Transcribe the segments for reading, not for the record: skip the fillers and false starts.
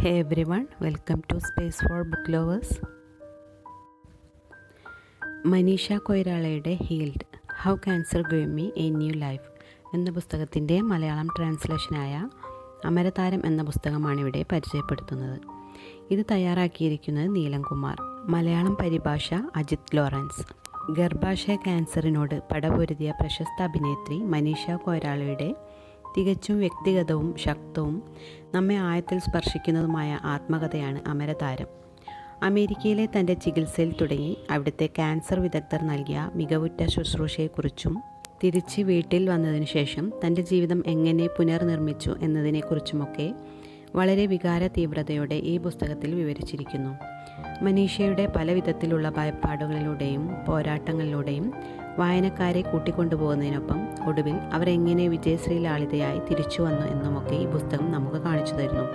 Hey everyone, welcome to Space for Book Lovers. Manisha Koiralയുടെ healed how cancer gave me a new life എന്ന പുസ്തകത്തിൻ്റെ മലയാളം ട്രാൻസ്ലേഷനായ അമരത എന്ന പുസ്തകമാണ് ഇവിടെ പരിചയപ്പെടുത്തുന്നത്. ഇത് തയ്യാറാക്കിയിരിക്കുന്നത് നീലം കുമാർ. മലയാളം പരിഭാഷ അജിത് ലോറൻസ്. ഗർഭാശയ ക്യാൻസറിനോട് പടപൊരുതിയ പ്രശസ്ത അഭിനേത്രി മനീഷ കൊയ്രാളയുടെ തികച്ചും വ്യക്തിഗതവും ശക്തവും നമ്മെ ആഴത്തിൽ സ്പർശിക്കുന്നതുമായ ആത്മകഥയാണ് അമരതാരം. അമേരിക്കയിലെ തൻ്റെ ചികിത്സയിൽ തുടങ്ങി അവിടുത്തെ ക്യാൻസർ വിദഗ്ധർ നൽകിയ മികവുറ്റ ശുശ്രൂഷയെക്കുറിച്ചും തിരിച്ച് വീട്ടിൽ വന്നതിനു ശേഷം തൻ്റെ ജീവിതം എങ്ങനെ പുനർനിർമ്മിച്ചു എന്നതിനെക്കുറിച്ചുമൊക്കെ വളരെ വികാര തീവ്രതയോടെ ഈ പുസ്തകത്തിൽ വിവരിച്ചിരിക്കുന്നു. മനീഷയുടെ പല വിധത്തിലുള്ള ഭയപ്പാടുകളിലൂടെയും പോരാട്ടങ്ങളിലൂടെയും വായനക്കാരെ കൂട്ടിക്കൊണ്ടുപോകുന്നതിനൊപ്പം ഒടുവിൽ അവരെങ്ങനെ വിജയശ്രീലാളിതയായി തിരിച്ചു വന്നു എന്നുമൊക്കെ ഈ പുസ്തകം നമുക്ക് കാണിച്ചു തരുന്നു.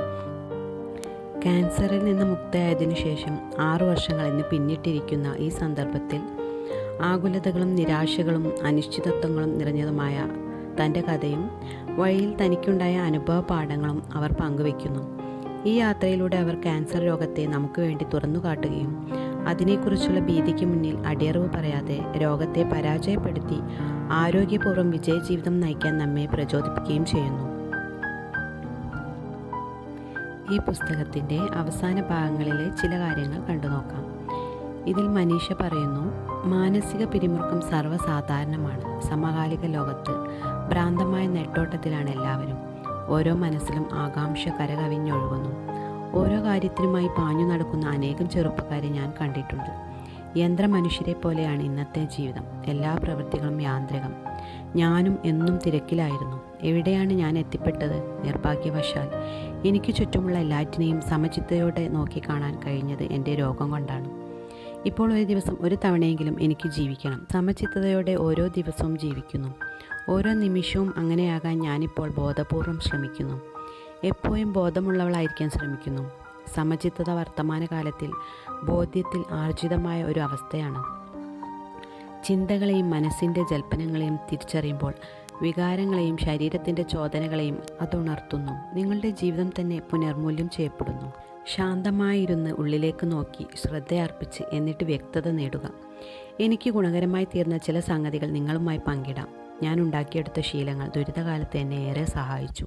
ക്യാൻസറിൽ നിന്ന് മുക്തയായതിനു ശേഷം 6 വർഷങ്ങൾ പിന്നിട്ടിരിക്കുന്ന ഈ സന്ദർഭത്തിൽ ആകുലതകളും നിരാശകളും അനിശ്ചിതത്വങ്ങളും നിറഞ്ഞതുമായ തൻ്റെ കഥയും വഴിയിൽ തനിക്കുണ്ടായ അനുഭവ പാഠങ്ങളും അവർ പങ്കുവയ്ക്കുന്നു. ഈ യാത്രയിലൂടെ അവർ ക്യാൻസർ രോഗത്തെ നമുക്ക് വേണ്ടി തുറന്നു കാട്ടുകയും അതിനെക്കുറിച്ചുള്ള ഭീതിക്ക് മുന്നിൽ അടിയറവ് പറയാതെ രോഗത്തെ പരാജയപ്പെടുത്തി ആരോഗ്യപൂർവ്വം വിജയജീവിതം നയിക്കാൻ നമ്മെ പ്രചോദിപ്പിക്കുകയും ചെയ്യുന്നു. ഈ പുസ്തകത്തിൻ്റെ അവസാന ഭാഗങ്ങളിലെ ചില കാര്യങ്ങൾ കണ്ടു നോക്കാം. ഇതിൽ മനീഷ പറയുന്നു, മാനസിക പിരിമുറുക്കം സർവ്വസാധാരണമാണ്. സമകാലിക ലോകത്ത് ഭ്രാന്തമായ നെട്ടോട്ടത്തിലാണ് എല്ലാവരും. ഓരോ മനസ്സിലും ആകാംക്ഷ കരകവിഞ്ഞൊഴുകുന്നു. ഓരോ കാര്യത്തിനുമായി പാഞ്ഞു നടക്കുന്ന അനേകം ചെറുപ്പക്കാരെ ഞാൻ കണ്ടിട്ടുണ്ട്. യന്ത്രമനുഷ്യരെ പോലെയാണ് ഇന്നത്തെ ജീവിതം. എല്ലാ പ്രവൃത്തികളും യാന്ത്രികം. ഞാനും എന്നും തിരക്കിലായിരുന്നു. എവിടെയാണ് ഞാൻ എത്തിപ്പെട്ടത്? നിർഭാഗ്യവശാൽ എനിക്ക് ചുറ്റുമുള്ള എല്ലാറ്റിനെയും സമചിത്തയോടെ നോക്കിക്കാണാൻ കഴിഞ്ഞത് എൻ്റെ രോഗം കൊണ്ടാണ്. ഇപ്പോൾ ഒരു ദിവസം ഒരു തവണയെങ്കിലും എനിക്ക് ജീവിക്കണം. സമചിത്തതയോടെ ഓരോ ദിവസവും ജീവിക്കുന്നു. ഓരോ നിമിഷവും അങ്ങനെയാകാൻ ഞാനിപ്പോൾ ബോധപൂർവം ശ്രമിക്കുന്നു. എപ്പോഴും ബോധമുള്ളവളായിരിക്കാൻ ശ്രമിക്കുന്നു. സമചിത്തത വർത്തമാനകാലത്തിൽ ബോധ്യത്തിൽ ആർജിതമായ ഒരു അവസ്ഥയാണ്. ചിന്തകളെയും മനസ്സിൻ്റെ ജൽപ്പനങ്ങളെയും തിരിച്ചറിയുമ്പോൾ വികാരങ്ങളെയും ശരീരത്തിൻ്റെ ചോദനകളെയും അതുണർത്തുന്നു. നിങ്ങളുടെ ജീവിതം തന്നെ പുനർമൂല്യം ചെയ്യപ്പെടുന്നു. ശാന്തമായിരുന്ന് ഉള്ളിലേക്ക് നോക്കി ശ്രദ്ധയർപ്പിച്ച് എന്നിട്ട് വ്യക്തത നേടുക. എനിക്ക് ഗുണകരമായി തീർന്ന ചില സംഗതികൾ നിങ്ങളുമായി പങ്കിടാം. ഞാൻ ഉണ്ടാക്കിയെടുത്ത ശീലങ്ങൾ ദുരിതകാലത്ത് എന്നെ ഏറെ സഹായിച്ചു.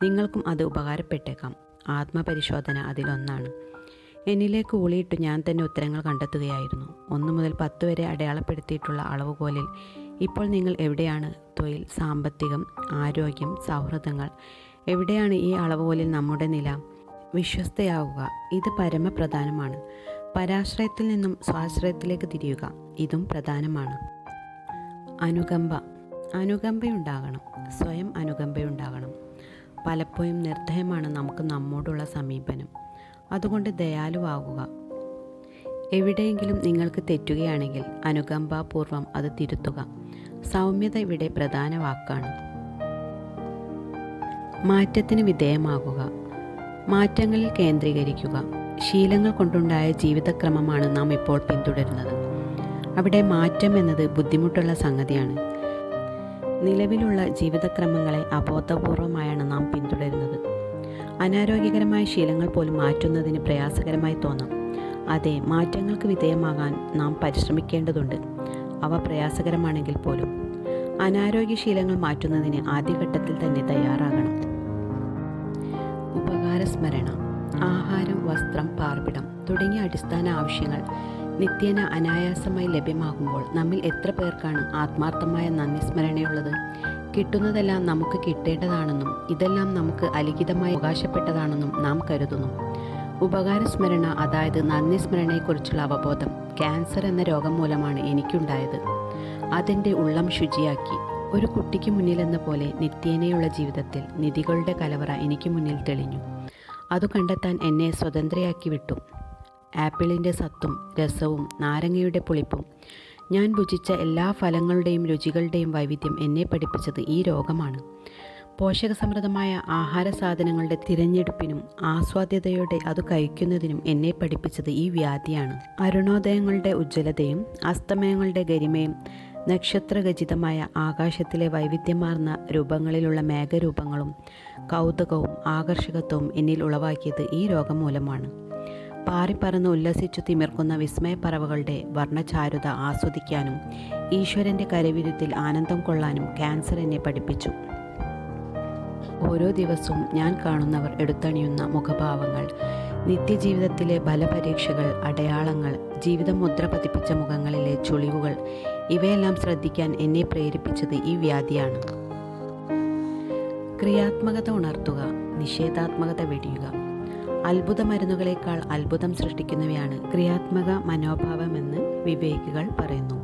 നിങ്ങൾക്കും അത് ഉപകാരപ്പെട്ടേക്കാം. ആത്മപരിശോധന അതിലൊന്നാണ്. എന്നിലേക്ക് ഊളിയിട്ട് ഞാൻ തന്നെ ഉത്തരങ്ങൾ കണ്ടെത്തുകയായിരുന്നു. 1 മുതൽ 10 വരെ അടയാളപ്പെടുത്തിയിട്ടുള്ള അളവുകോലിൽ ഇപ്പോൾ നിങ്ങൾ എവിടെയാണ്? തൊഴിൽ, സാമ്പത്തികം, ആരോഗ്യം, സൗഹൃദങ്ങൾ. എവിടെയാണ് ഈ അളവുകോലിൽ നമ്മുടെ നില? വിശ്വസ്തയാവുക. ഇത് പരമപ്രധാനമാണ്. പരാശ്രയത്തിൽ നിന്നും സ്വാശ്രയത്തിലേക്ക് തിരിയുക. ഇതും പ്രധാനമാണ്. അനുകമ്പയുണ്ടാകണം. സ്വയം അനുകമ്പയുണ്ടാകണം. പലപ്പോഴും നിർദ്ദയമാണ് നമുക്ക് നമ്മോടുള്ള സമീപനം. അതുകൊണ്ട് ദയാലുവാകുക. എവിടെയെങ്കിലും നിങ്ങൾക്ക് തെറ്റുകയാണെങ്കിൽ അനുകമ്പാപൂർവം അത് തിരുത്തുക. സൗമ്യത ഇവിടെ പ്രധാന വാക്കാണ്. മാറ്റത്തിന് വിധേയമാകുക. മാറ്റങ്ങളിൽ കേന്ദ്രീകരിക്കുക. ശീലങ്ങൾ കൊണ്ടുണ്ടായ ജീവിതക്രമമാണ് നാം ഇപ്പോൾ പിന്തുടരുന്നത്. അവിടെ മാറ്റം എന്നത് ബുദ്ധിമുട്ടുള്ള സംഗതിയാണ്. നിലവിലുള്ള ജീവിതക്രമങ്ങളെ അബോധപൂർവമായാണ് നാം പിന്തുടരുന്നത്. അനാരോഗ്യകരമായ ശീലങ്ങൾ പോലും മാറ്റുന്നതിന് പ്രയാസകരമായി തോന്നാം. അതെ, മാറ്റങ്ങൾക്ക് വിധേയമാകാൻ നാം പരിശ്രമിക്കേണ്ടതുണ്ട്. അവ പ്രയാസകരമാണെങ്കിൽ പോലും. അനാരോഗ്യശീലങ്ങൾ മാറ്റുന്നതിന് ആദ്യഘട്ടത്തിൽ തന്നെ തയ്യാറാകണം. ഉപകാരസ്മരണ. ആഹാരം, വസ്ത്രം, പാർപ്പിടം തുടങ്ങിയ അടിസ്ഥാന ആവശ്യങ്ങൾ നിത്യേന അനായാസമായി ലഭ്യമാകുമ്പോൾ നമ്മിൽ എത്ര പേർക്കാണ് ആത്മാർത്ഥമായ നന്ദി സ്മരണയുള്ളത്? കിട്ടുന്നതെല്ലാം നമുക്ക് കിട്ടേണ്ടതാണെന്നും ഇതെല്ലാം നമുക്ക് അലിഖിതമായി അവകാശപ്പെട്ടതാണെന്നും നാം കരുതുന്നു. ഉപകാരസ്മരണ, അതായത് നന്ദി സ്മരണയെക്കുറിച്ചുള്ള അവബോധം ക്യാൻസർ എന്ന രോഗം മൂലമാണ് എനിക്കുണ്ടായത്. അതെൻ്റെ ഉള്ളം ശുചിയാക്കി. ഒരു കുട്ടിക്ക് മുന്നിലെന്ന പോലെ നിത്യേനയുള്ള ജീവിതത്തിൽ നിധികളുടെ കലവറ എനിക്ക് മുന്നിൽ തെളിഞ്ഞു. അതു കണ്ടെത്താൻ എന്നെ സ്വതന്ത്രയാക്കി വിട്ടു. ആപ്പിളിൻ്റെ സത്തും രസവും നാരങ്ങയുടെ പുളിപ്പും ഞാൻ ഭുജിച്ച എല്ലാ ഫലങ്ങളുടെയും രുചികളുടെയും വൈവിധ്യം എന്നെ പഠിപ്പിച്ചത് ഈ രോഗമാണ്. പോഷകസമൃദ്ധമായ ആഹാര സാധനങ്ങളുടെ തിരഞ്ഞെടുപ്പിനും ആസ്വാദ്യതയോടെ അത് കഴിക്കുന്നതിനും എന്നെ പഠിപ്പിച്ചത് ഈ വ്യാധിയാണ്. അരുണോദയങ്ങളുടെ ഉജ്ജ്വലതയും അസ്തമയങ്ങളുടെ ഗരിമയും നക്ഷത്രഖചിതമായ ആകാശത്തിലെ വൈവിധ്യമാർന്ന രൂപങ്ങളിലുള്ള മേഘരൂപങ്ങളും കൗതുകവും ആകർഷകത്വവും എന്നിൽ ഉളവാക്കിയത് ഈ രോഗം മൂലമാണ്. പാറിപ്പറന്ന് ഉല്ലസിച്ചു തിമിർക്കുന്ന വിസ്മയപ്പറവകളുടെ വർണ്ണചാരുത ആസ്വദിക്കാനും ഈശ്വരൻ്റെ കരവിരുത്തിൽ ആനന്ദം കൊള്ളാനും ക്യാൻസർ എന്നെ പഠിപ്പിച്ചു. ഓരോ ദിവസവും ഞാൻ കാണുന്നവർ എടുത്തണിയുന്ന മുഖഭാവങ്ങൾ, നിത്യജീവിതത്തിലെ ബലപരീക്ഷകൾ, അടയാളങ്ങൾ, ജീവിതം മുദ്ര പതിപ്പിച്ച മുഖങ്ങളിലെ ചുളിവുകൾ, ഇവയെല്ലാം ശ്രദ്ധിക്കാൻ എന്നെ പ്രേരിപ്പിച്ചത് ഈ വ്യാധിയാണ്. ക്രിയാത്മകത ഉണർത്തുക, നിഷേധാത്മകത വെടിയുക. അത്ഭുത മരുന്നുകളേക്കാൾ അത്ഭുതം സൃഷ്ടിക്കുന്നവയാണ് ക്രിയാത്മക മനോഭാവമെന്ന് വിവേകികൾ പറയുന്നു.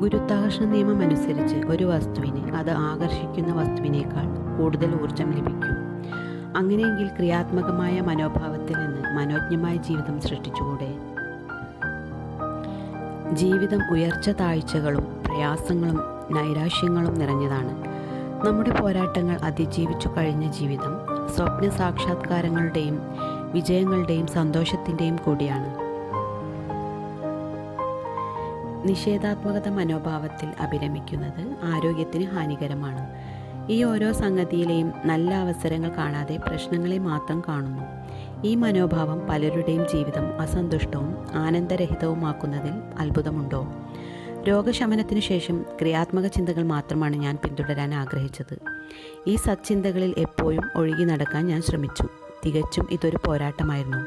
ഗുരുത്വാകർഷണ നിയമം അനുസരിച്ച് ഒരു വസ്തുവിന് അത് ആകർഷിക്കുന്ന വസ്തുവിനേക്കാൾ കൂടുതൽ ഊർജം ലഭിക്കും. അങ്ങനെയെങ്കിൽ ക്രിയാത്മകമായ മനോഭാവത്തിൽ നിന്ന് മനോജ്ഞമായ ജീവിതം സൃഷ്ടിച്ചുകൂടെ? ജീവിതം ഉയർച്ച താഴ്ചകളും പ്രയാസങ്ങളും നൈരാശ്യങ്ങളും നിറഞ്ഞതാണ്. നമ്മുടെ പോരാട്ടങ്ങൾ അതിജീവിച്ചു കഴിഞ്ഞ ജീവിതം സ്വപ്ന സാക്ഷാത്കാരങ്ങളുടെയും വിജയങ്ങളുടെയും സന്തോഷത്തിൻ്റെയും കൂടിയാണ്. നിഷേധാത്മകത മനോഭാവത്തിൽ അഭിരമിക്കുന്നത് ആരോഗ്യത്തിന് ഹാനികരമാണ്. ഈ ഓരോ സംഗതിയിലെയും നല്ല അവസരങ്ങൾ കാണാതെ പ്രശ്നങ്ങളെ മാത്രം കാണുന്നു. ഈ മനോഭാവം പലരുടെയും ജീവിതം അസന്തുഷ്ടവും ആനന്ദരഹിതവുമാക്കുന്നതിൽ അത്ഭുതമുണ്ടോ? രോഗശമനത്തിനു ശേഷം ക്രിയാത്മക ചിന്തകൾ മാത്രമാണ് ഞാൻ പിന്തുടരാൻ ആഗ്രഹിച്ചത്. ഈ സച്ചിന്തകളിൽ എപ്പോഴും ഒഴുകി നടക്കാൻ ഞാൻ ശ്രമിച്ചു. തികച്ചും ഇതൊരു പോരാട്ടമായിരുന്നു.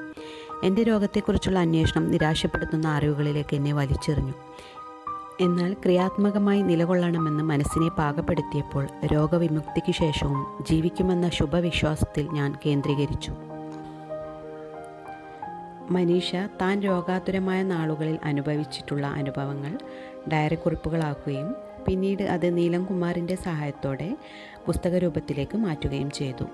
എൻ്റെ രോഗത്തെക്കുറിച്ചുള്ള അന്വേഷണം നിരാശപ്പെടുത്തുന്ന അറിവുകളിലേക്ക് എന്നെ വലിച്ചെറിഞ്ഞു. എന്നാൽ ക്രിയാത്മകമായി നിലകൊള്ളണമെന്ന് മനസ്സിനെ പാകപ്പെടുത്തിയപ്പോൾ രോഗവിമുക്തിക്ക് ശേഷവും ജീവിക്കുമെന്ന ശുഭവിശ്വാസത്തിൽ ഞാൻ കേന്ദ്രീകരിച്ചു. മനീഷ താൻ രോഗാതുരമായ നാളുകളിൽ അനുഭവിച്ചിട്ടുള്ള അനുഭവങ്ങൾ ഡയറിക്കുറിപ്പുകളാക്കുകയും പിന്നീട് അത് നീലം കുമാറിൻ്റെ സഹായത്തോടെ പുസ്തക രൂപത്തിലേക്ക് മാറ്റുകയും ചെയ്തു.